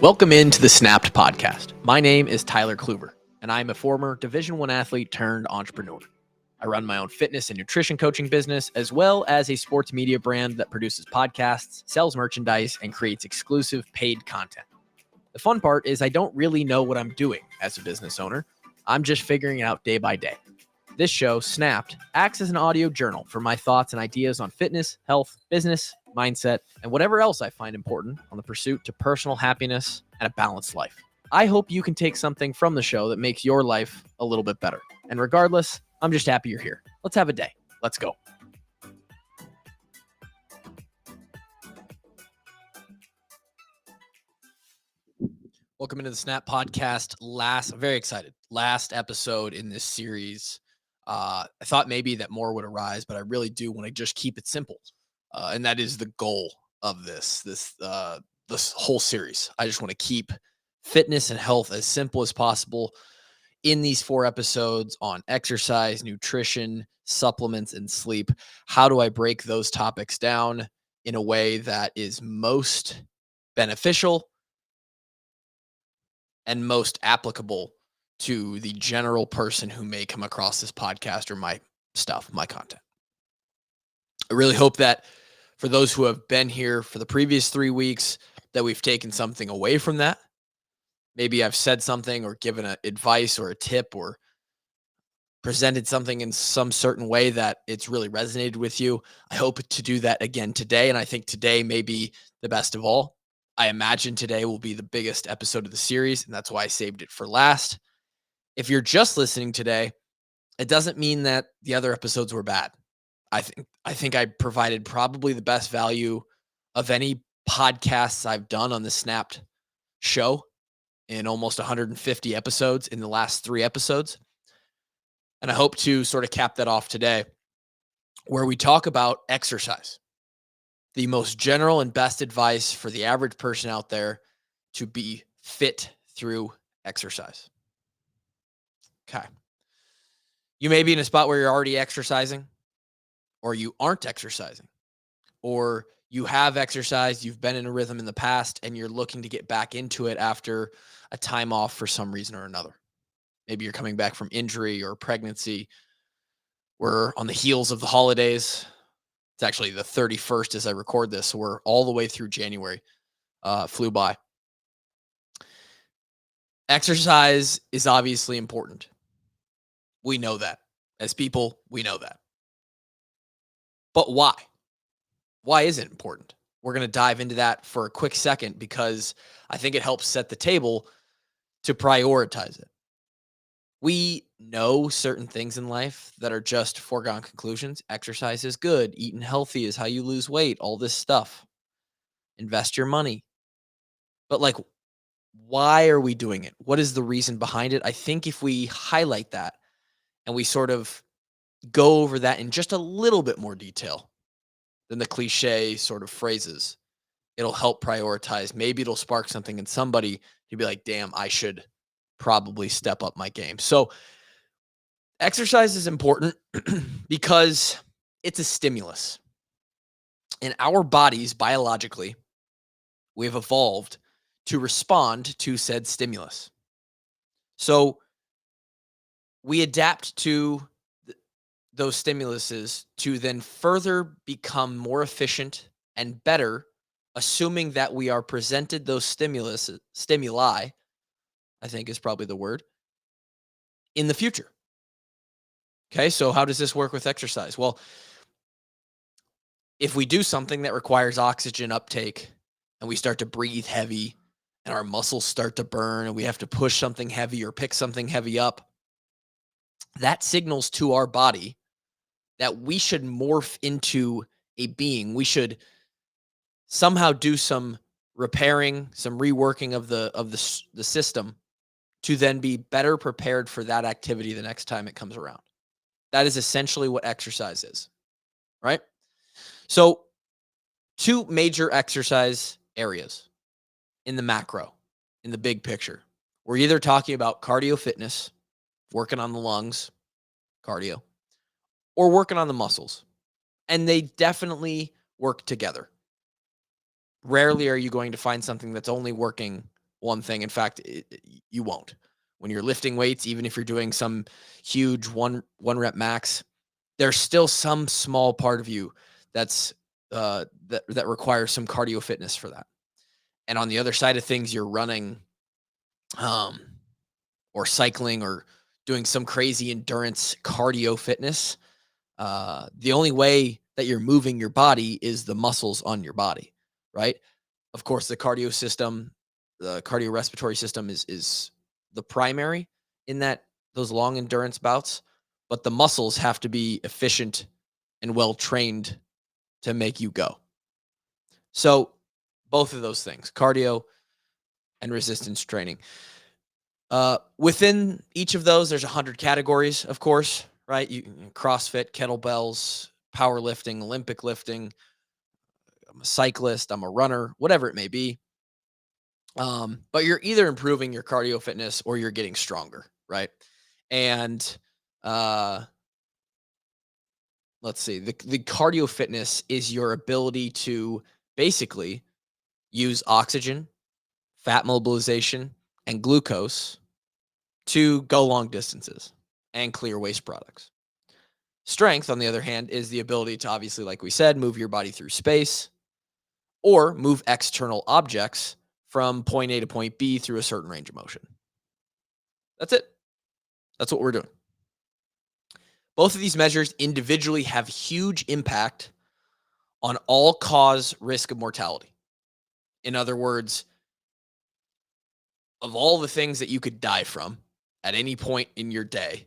Welcome into the Snapped podcast. My name is Tyler Kluver, and I'm a former Division I athlete turned entrepreneur. I run my own fitness and nutrition coaching business, as well as a sports media brand that produces podcasts, sells merchandise, and creates exclusive paid content. The fun part is I don't really know what I'm doing as a business owner. I'm just figuring it out day by day. This show, Snapped, acts as an audio journal for my thoughts and ideas on fitness, health, business, mindset, and whatever else I find important on the pursuit to personal happiness and a balanced life. I hope you can take something from the show that makes your life a little bit better. And regardless, I'm just happy you're here. Let's have a day. Let's go. Welcome into the Snap podcast. Very excited. Last episode in this series. I thought maybe that more would arise, but I really do want to just keep it simple. And that is the goal of this whole series. I just want to keep fitness and health as simple as possible in these 4 episodes on exercise, nutrition, supplements, and sleep. How do I break those topics down in a way that is most beneficial and most applicable to the general person who may come across this podcast or my stuff, my content? I really hope that for those who have been here for the previous 3 weeks, that we've taken something away from that. Maybe I've said something or given advice or a tip or presented something in some certain way that it's really resonated with you. I hope to do that again today. And I think today may be the best of all. I imagine today will be the biggest episode of the series, and that's why I saved it for last. If you're just listening today, it doesn't mean that the other episodes were bad. I think I provided probably the best value of any podcasts I've done on the Snapped show in almost 150 episodes in the last 3 episodes. And I hope to sort of cap that off today, where we talk about exercise, the most general and best advice for the average person out there to be fit through exercise. Okay. You may be in a spot where you're already exercising, or you aren't exercising, or you have exercised, you've been in a rhythm in the past, and you're looking to get back into it after a time off for some reason or another. Maybe you're coming back from injury or pregnancy. We're on the heels of the holidays. It's actually the 31st as I record this, so we're all the way through January. Flew by. Exercise is obviously important. We know that. As people, we know that. But why? Why is it important? We're going to dive into that for a quick second because I think it helps set the table to prioritize it. We know certain things in life that are just foregone conclusions. Exercise is good. Eating healthy is how you lose weight. All this stuff. Invest your money. But why are we doing it? What is the reason behind it? I think if we highlight that and we sort of go over that in just a little bit more detail than the cliche sort of phrases, it'll help prioritize. Maybe it'll spark something in somebody to be like, damn, I should probably step up my game. So exercise is important because it's a stimulus. In our bodies, biologically, we've evolved to respond to said stimulus. So we adapt to those stimuluses to then further become more efficient and better, assuming that we are presented those stimuli, I think is probably the word, in the future. Okay, so how does this work with exercise? Well, if we do something that requires oxygen uptake and we start to breathe heavy and our muscles start to burn and we have to push something heavy or pick something heavy up, that signals to our body that we should morph into a being. We should somehow do some repairing, some reworking of the system to then be better prepared for that activity the next time it comes around. That is essentially what exercise is, right? So 2 major exercise areas in the macro, in the big picture. We're either talking about cardio fitness, working on the lungs, cardio, or working on the muscles. And they definitely work together. Rarely are you going to find something that's only working one thing. In fact, you won't. When you're lifting weights, even if you're doing some huge one rep max, there's still some small part of you that's that requires some cardio fitness for that. And on the other side of things, you're running, um, or cycling or doing some crazy endurance cardio fitness. The only way that you're moving your body is the muscles on your body, right? Of course, the cardiorespiratory system is the primary in that those long endurance bouts, but the muscles have to be efficient and well trained to make you go. So both of those things, cardio and resistance training. Within each of those, there's 100 categories, of course, right? CrossFit, kettlebells, powerlifting, Olympic lifting. I'm a cyclist, I'm a runner, whatever it may be. But you're either improving your cardio fitness or you're getting stronger, right? And uh, let's see, the cardio fitness is your ability to basically use oxygen, fat mobilization, and glucose to go long distances and clear waste products. Strength, on the other hand, is the ability to obviously, like we said, move your body through space or move external objects from point A to point B through a certain range of motion. That's it. That's what we're doing. Both of these measures individually have huge impact on all cause risk of mortality. In other words, of all the things that you could die from at any point in your day,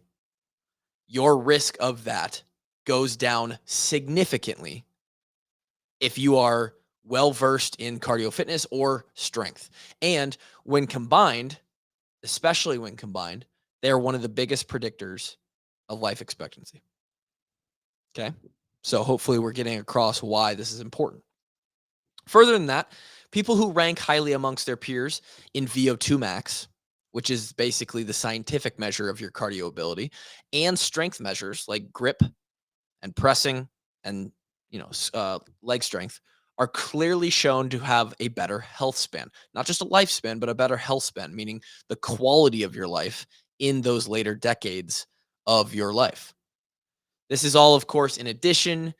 your risk of that goes down significantly if you are well versed in cardio fitness or strength. And when combined, especially when combined, they're one of the biggest predictors of life expectancy. Okay. So hopefully we're getting across why this is important. Further than that, people who rank highly amongst their peers in VO2 max, which is basically the scientific measure of your cardio ability, and strength measures like grip and pressing and leg strength, are clearly shown to have a better health span. Not just a lifespan, but a better health span, meaning the quality of your life in those later decades of your life. This is all, of course, in addition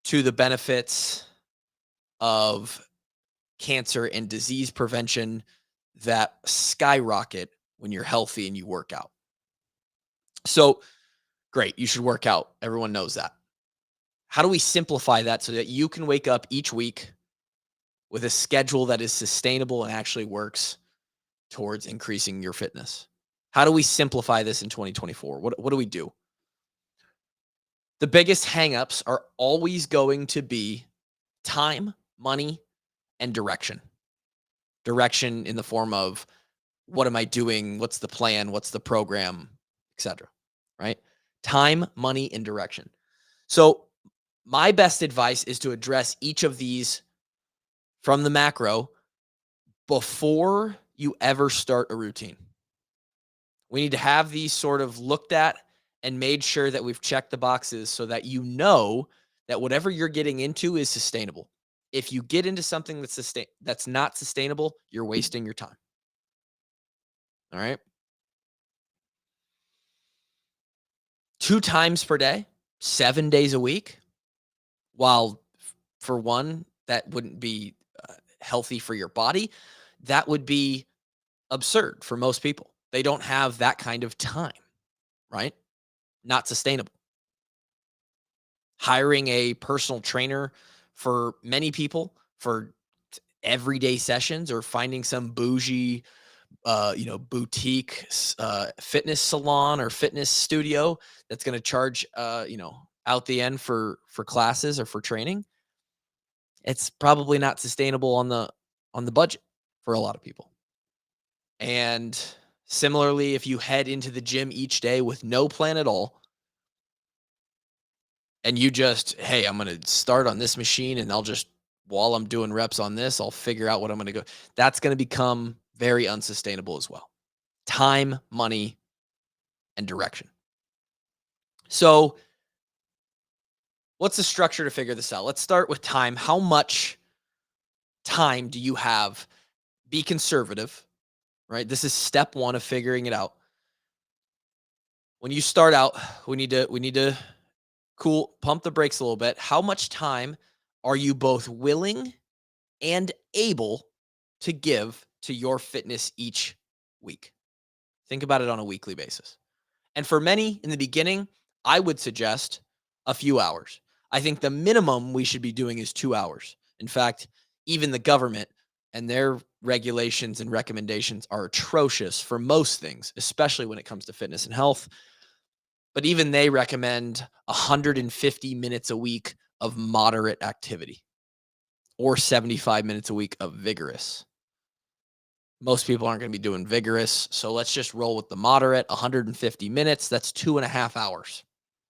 to the benefits of cancer and disease prevention that skyrocket when you're healthy and you work out. So, great, you should work out. Everyone knows that. How do we simplify that so that you can wake up each week with a schedule that is sustainable and actually works towards increasing your fitness? How do we simplify this in 2024? What do we do? The biggest hangups are always going to be time, money, and direction. Direction in the form of what am I doing? What's the plan? What's the program, etc. Right? Time, money, and direction. So my best advice is to address each of these from the macro before you ever start a routine. We need to have these sort of looked at and made sure that we've checked the boxes so that you know that whatever you're getting into is sustainable. If you get into something that's not sustainable, you're wasting your time. All right? 2 times per day, 7 days a week, while for one, that wouldn't be healthy for your body, that would be absurd for most people. They don't have that kind of time, right? Not sustainable. Hiring a personal trainer for many people for everyday sessions or finding some bougie, boutique fitness salon or fitness studio that's going to charge, out the end for classes or for training. It's probably not sustainable on the budget for a lot of people. And similarly, if you head into the gym each day with no plan at all, and you just, hey, I'm going to start on this machine and while I'm doing reps on this, I'll figure out what I'm going to go. That's going to become very unsustainable as well. Time, money, and direction. So, what's the structure to figure this out? Let's start with time. How much time do you have? Be conservative. right? This is step one of figuring it out. When you start out, we need to pump the brakes a little bit. How much time are you both willing and able to give to your fitness each week? Think about it on a weekly basis. And for many in the beginning, I would suggest a few hours. I think the minimum we should be doing is 2 hours. In fact, even the government and their regulations and recommendations are atrocious for most things, especially when it comes to fitness and health. But even they recommend 150 minutes a week of moderate activity or 75 minutes a week of vigorous. Most people aren't going to be doing vigorous. So let's just roll with the moderate 150 minutes. That's 2.5 hours.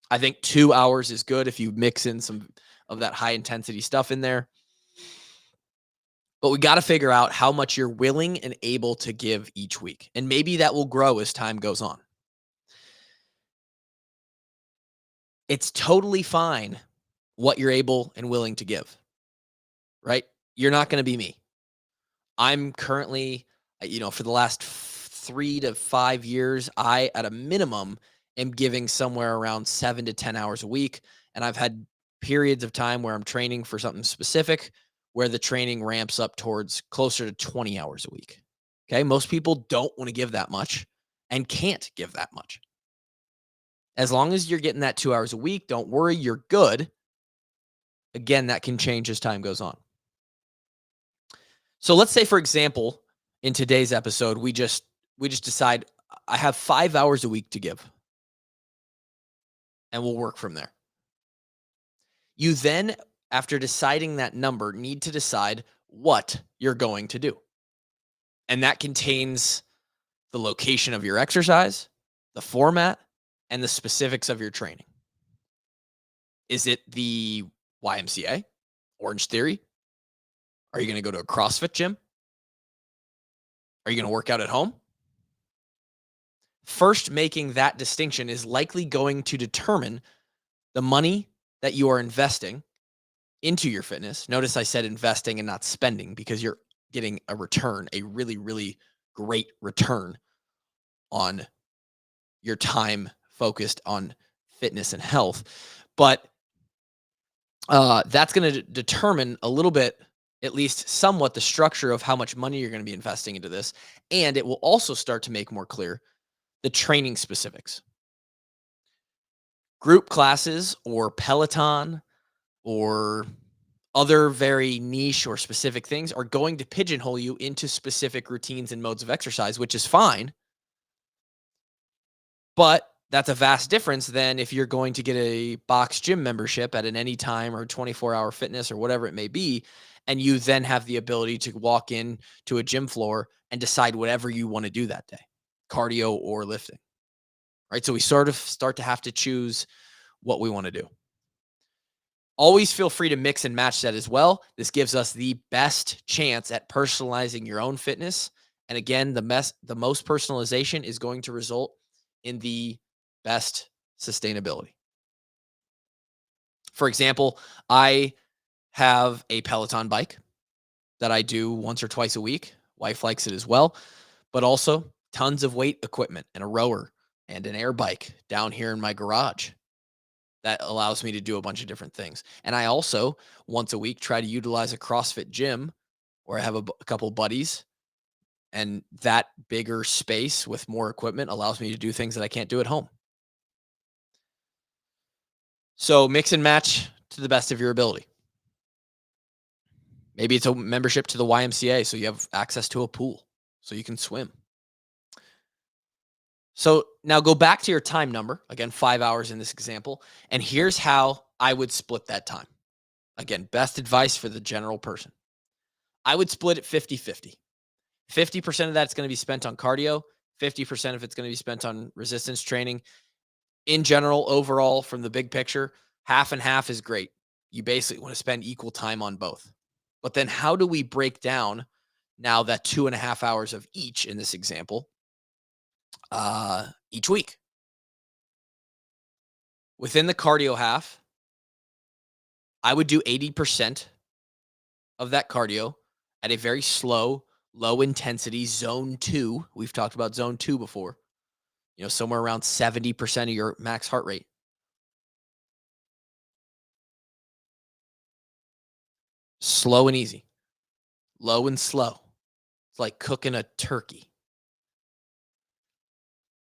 I think 2 hours is good if you mix in some of that high intensity stuff in there. But we got to figure out how much you're willing and able to give each week. And maybe that will grow as time goes on. It's totally fine what you're able and willing to give, right? You're not going to be me. I'm currently, for the last 3 to 5 years, I, at a minimum, am giving somewhere around 7 to 10 hours a week. And I've had periods of time where I'm training for something specific, where the training ramps up towards closer to 20 hours a week. Okay. Most people don't want to give that much and can't give that much. As long as you're getting that 2 hours a week, don't worry, you're good. Again, that can change as time goes on. So let's say, for example, in today's episode, we just decide I have 5 hours a week to give, and we'll work from there. You then, after deciding that number, need to decide what you're going to do. And that contains the location of your exercise, the format, and the specifics of your training. Is it the YMCA, Orange Theory? Are you going to go to a CrossFit gym? Are you going to work out at home? First, making that distinction is likely going to determine the money that you are investing into your fitness. Notice I said investing and not spending, because you're getting a return, a really, really great return on your time focused on fitness and health. But that's going to determine a little bit, at least somewhat, the structure of how much money you're going to be investing into this. And it will also start to make more clear the training specifics. Group classes or Peloton or other very niche or specific things are going to pigeonhole you into specific routines and modes of exercise, which is fine. But that's a vast difference than if you're going to get a box gym membership at an anytime or 24-hour fitness or whatever it may be, and you then have the ability to walk in to a gym floor and decide whatever you want to do that day, cardio or lifting, right? So we sort of start to have to choose what we want to do. Always feel free to mix and match that as well. This gives us the best chance at personalizing your own fitness. And again, the most personalization is going to result in the best sustainability. For example, I have a Peloton bike that I do once or twice a week. Wife likes it as well, but also tons of weight equipment and a rower and an air bike down here in my garage that allows me to do a bunch of different things. And I also, once a week, try to utilize a CrossFit gym where I have a couple buddies, and that bigger space with more equipment allows me to do things that I can't do at home. So mix and match to the best of your ability. Maybe it's a membership to the YMCA, so you have access to a pool so you can swim. So now go back to your time number, again, 5 hours in this example, and here's how I would split that time. Again, best advice for the general person. I would split it 50-50. 50% of that's going to be spent on cardio, 50% of it's going to be spent on resistance training. In general, overall, from the big picture, half and half is great. You basically want to spend equal time on both. But then how do we break down now that 2.5 hours of each in this example each week? Within the cardio half, I would do 80% of that cardio at a very slow, low intensity zone 2. We've talked about zone 2 before. Somewhere around 70% of your max heart rate. Slow and easy. Low and slow. It's like cooking a turkey.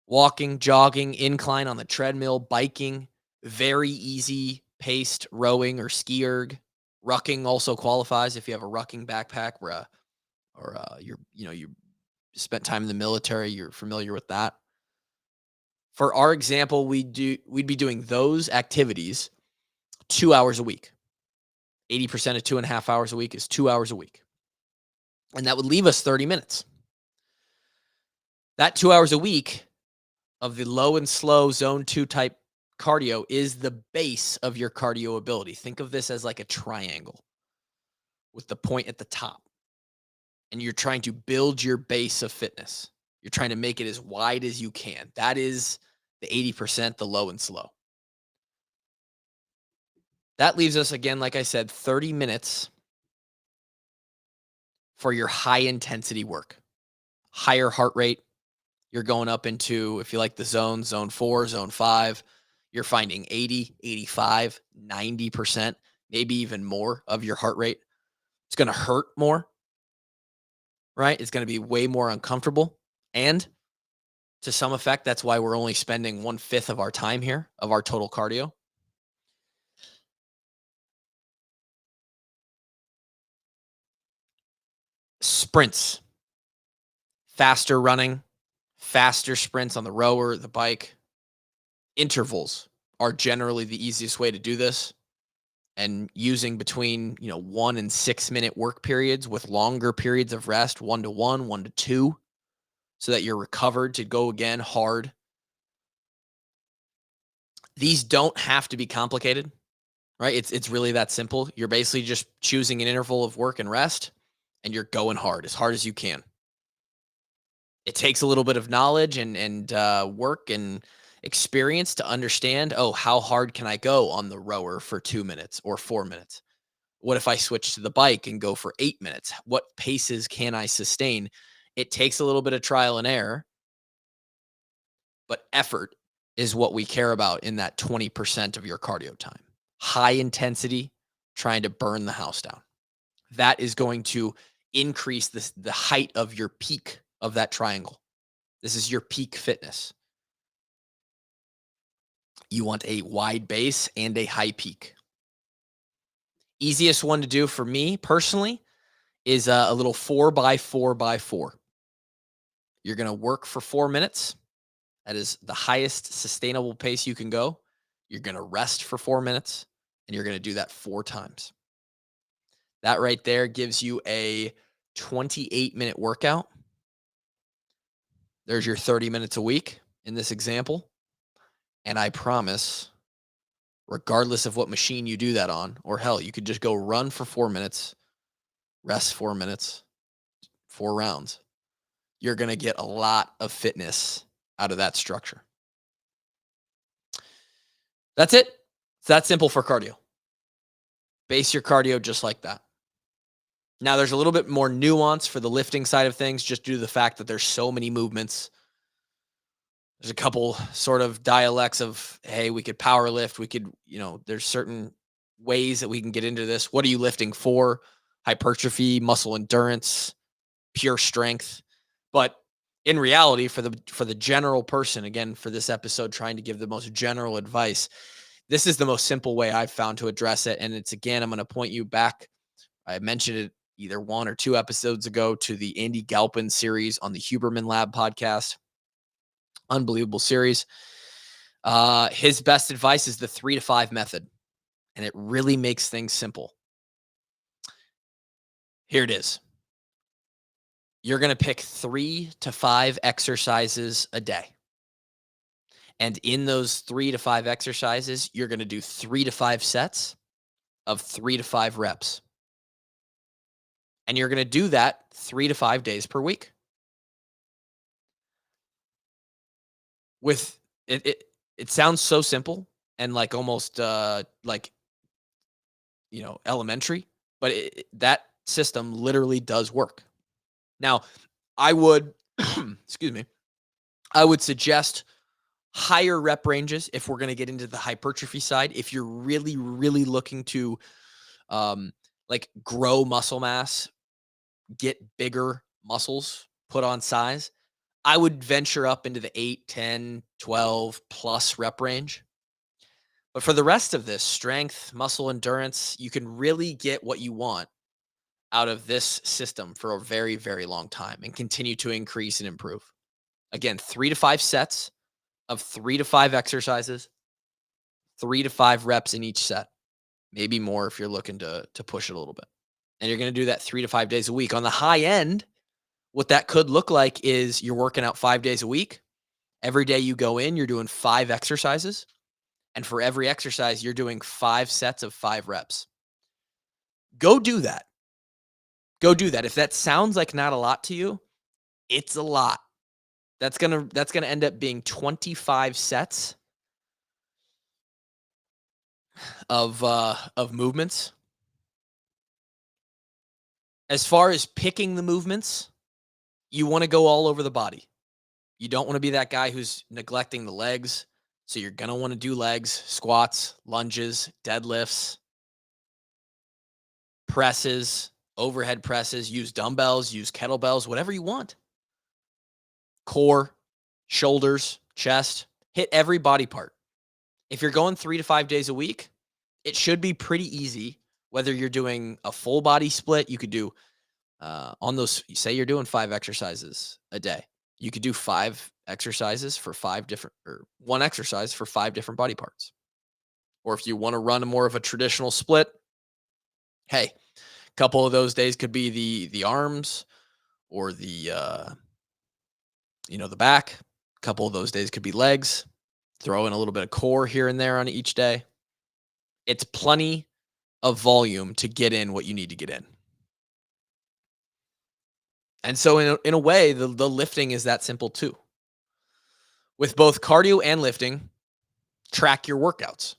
Walking, jogging, incline on the treadmill, biking, very easy paced rowing or ski erg. Rucking also qualifies if you have a rucking backpack or you spent time in the military, you're familiar with that. For our example, we'd be doing those activities 2 hours a week. 80% of 2.5 hours a week is 2 hours a week. And that would leave us 30 minutes. That 2 hours a week of the low and slow zone 2 type cardio is the base of your cardio ability. Think of this as like a triangle with the point at the top. And you're trying to build your base of fitness. You're trying to make it as wide as you can. That is the 80%, the low and slow. That leaves us, again, like I said, 30 minutes for your high intensity work. Higher heart rate. You're going up into, if you like the zones, zone 4, zone 5, you're finding 80, 85, 90%, maybe even more of your heart rate. It's going to hurt more, right? It's going to be way more uncomfortable. And to some effect, that's why we're only spending 1/5 of our time here, of our total cardio. Sprints, faster running, faster sprints on the rower, the bike. Intervals are generally the easiest way to do this. And using between 1 and 6 minute work periods with longer periods of rest, 1 to 1, 1 to 2, so that you're recovered to go again hard. These don't have to be complicated, right? It's really that simple. You're basically just choosing an interval of work and rest, and you're going hard as you can. It takes a little bit of knowledge and work and experience to understand, how hard can I go on the rower for 2 minutes or 4 minutes? What if I switch to the bike and go for 8 minutes? What paces can I sustain? It takes a little bit of trial and error, but effort is what we care about in that 20% of your cardio time. High intensity, trying to burn the house down. That is going to increase the height of your peak of that triangle. This is your peak fitness. You want a wide base and a high peak. Easiest one to do for me personally is a little 4x4x4. You're going to work for 4 minutes. That is the highest sustainable pace you can go. You're going to rest for 4 minutes, and you're going to do that 4 times. That right there gives you a 28-minute workout. There's your 30 minutes a week in this example. And I promise, regardless of what machine you do that on, or hell, you could just go run for 4 minutes, rest 4 minutes, 4 rounds. You're going to get a lot of fitness out of that structure. That's it. It's that simple for cardio. Base your cardio just like that. Now, there's a little bit more nuance for the lifting side of things, just due to the fact that there's so many movements. There's a couple sort of dialects of, hey, we could power lift. We could, there's certain ways that we can get into this. What are you lifting for? Hypertrophy, muscle endurance, pure strength. But in reality, for the general person, again, for this episode, trying to give the most general advice, this is the most simple way I've found to address it. And it's, again, I'm going to point you back. I mentioned it either 1 or 2 episodes ago to the Andy Galpin series on the Huberman Lab podcast. Unbelievable series. His best advice is the 3 to 5 method, and it really makes things simple. Here it is. You're going to pick 3 to 5 exercises a day. And in those 3 to 5 exercises, you're going to do 3 to 5 sets of 3 to 5 reps. And you're going to do that 3 to 5 days per week. With it sounds so simple and like almost elementary, but that system literally does work. Now, I would, excuse me, I would suggest higher rep ranges if we're going to get into the hypertrophy side. If you're really, really looking to um, like grow muscle mass, get bigger muscles, put on size, I would venture up into the 8, 10, 12 plus rep range. But for the rest of this, strength, muscle endurance, you can really get what you want out of this system for a very, very long time and continue to increase and improve. Again, 3 to 5 sets of 3 to 5 exercises, 3 to 5 reps in each set, maybe more if you're looking to push it a little bit. And you're going to do that 3 to 5 days a week. On the high end, what that could look like is you're working out 5 days a week. Every day you go in, you're doing 5 exercises. And for every exercise, you're doing 5 sets of 5 reps. Go do that. Go do that. If that sounds like not a lot to you, it's a lot. That's gonna end up being 25 sets of movements. As far as picking the movements, you want to go all over the body. You don't want to be that guy who's neglecting the legs. So you're gonna want to do legs, squats, lunges, deadlifts, presses, overhead presses, use dumbbells, use kettlebells, whatever you want. Core, shoulders, chest, hit every body part. If you're going 3 to 5 days a week, it should be pretty easy. Whether you're doing a full body split, you could do on those, say you're doing 5 exercises a day. You could do 5 exercises for 5 different, or one exercise for 5 different body parts. Or if you want to run a more of a traditional split, hey, a couple of those days could be the arms or the back. A couple of those days could be legs. Throw in a little bit of core here and there on each day. It's plenty of volume to get in what you need to get in. And so in a way, the lifting is that simple too. With both cardio and lifting, track your workouts.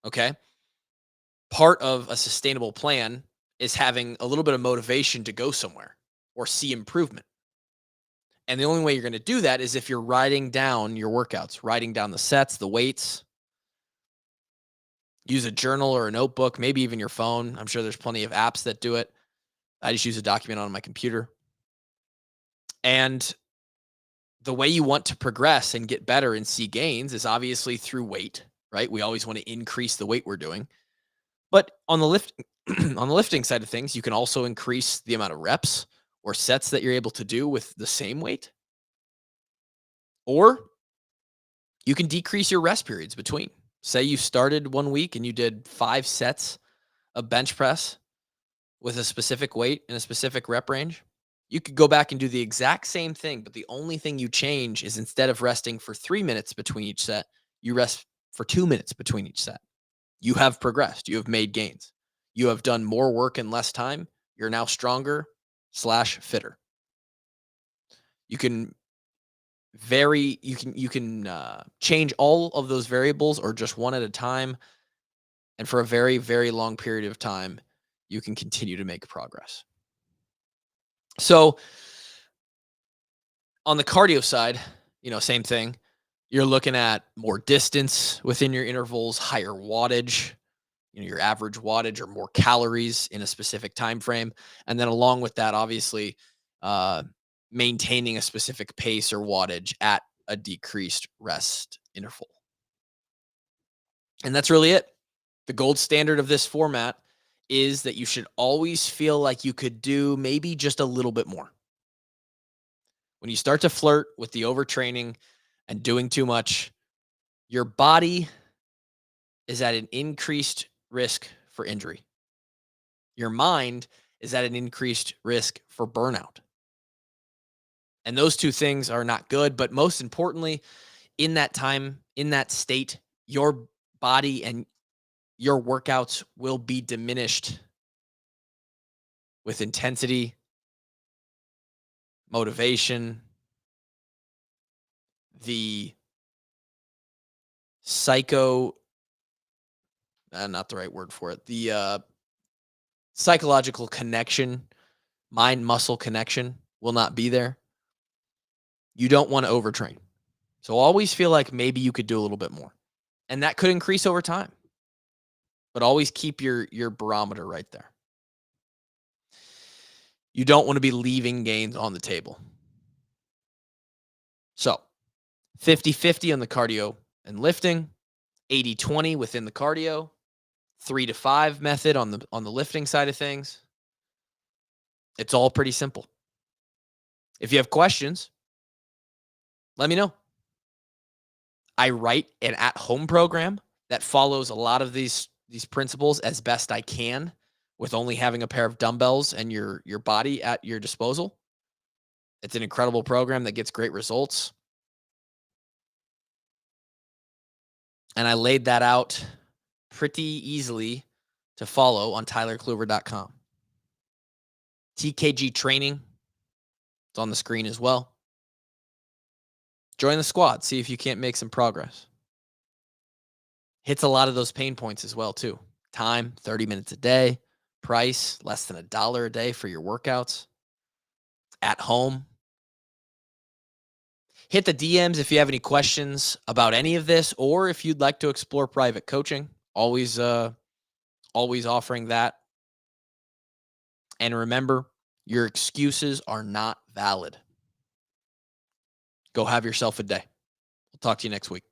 Okay? Part of a sustainable plan is having a little bit of motivation to go somewhere or see improvement. And the only way you're going to do that is if you're writing down your workouts, writing down the sets, the weights. Use a journal or a notebook, maybe even your phone. I'm sure there's plenty of apps that do it. I just use a document on my computer. And the way you want to progress and get better and see gains is obviously through weight, right? We always want to increase the weight we're doing. But on the on the lifting side of things, you can also increase the amount of reps or sets that you're able to do with the same weight. Or you can decrease your rest periods between. Say you started one week and you did 5 sets of bench press with a specific weight and a specific rep range. You could go back and do the exact same thing, but the only thing you change is instead of resting for 3 minutes between each set, you rest for 2 minutes between each set. You have progressed. You have made gains. You have done more work in less time. You're now stronger slash fitter. You can change all of those variables or just one at a time. And for a very, very long period of time, you can continue to make progress. So on the cardio side, same thing. You're looking at more distance within your intervals, higher wattage, your average wattage or more calories in a specific time frame. And then along with that, obviously, maintaining a specific pace or wattage at a decreased rest interval. And that's really it. The gold standard of this format is that you should always feel like you could do maybe just a little bit more. When you start to flirt with the overtraining and doing too much, your body is at an increased risk for injury. Your mind is at an increased risk for burnout. And those two things are not good. But most importantly, in that time, in that state, your body and your workouts will be diminished with intensity, motivation, the not the right word for it, the psychological connection, mind muscle connection will not be there. You don't want to overtrain. So always feel like maybe you could do a little bit more. And that could increase over time. But always keep your barometer right there. You don't want to be leaving gains on the table. So 50-50 on the cardio and lifting, 80-20 within the cardio, 3 to 5 method on the lifting side of things. It's all pretty simple. If you have questions, let me know. I write an at-home program that follows a lot of these principles as best I can with only having a pair of dumbbells and your body at your disposal. It's an incredible program that gets great results. And I laid that out pretty easily to follow on tylerkluver.com. TKG training, it's on the screen as well. Join the squad. See if you can't make some progress. Hits a lot of those pain points as well, too. Time, 30 minutes a day. Price, less than $1 a day for your workouts. At home. Hit the DMs if you have any questions about any of this, or if you'd like to explore private coaching. Always offering that. And remember, your excuses are not valid. Go have yourself a day. We'll talk to you next week.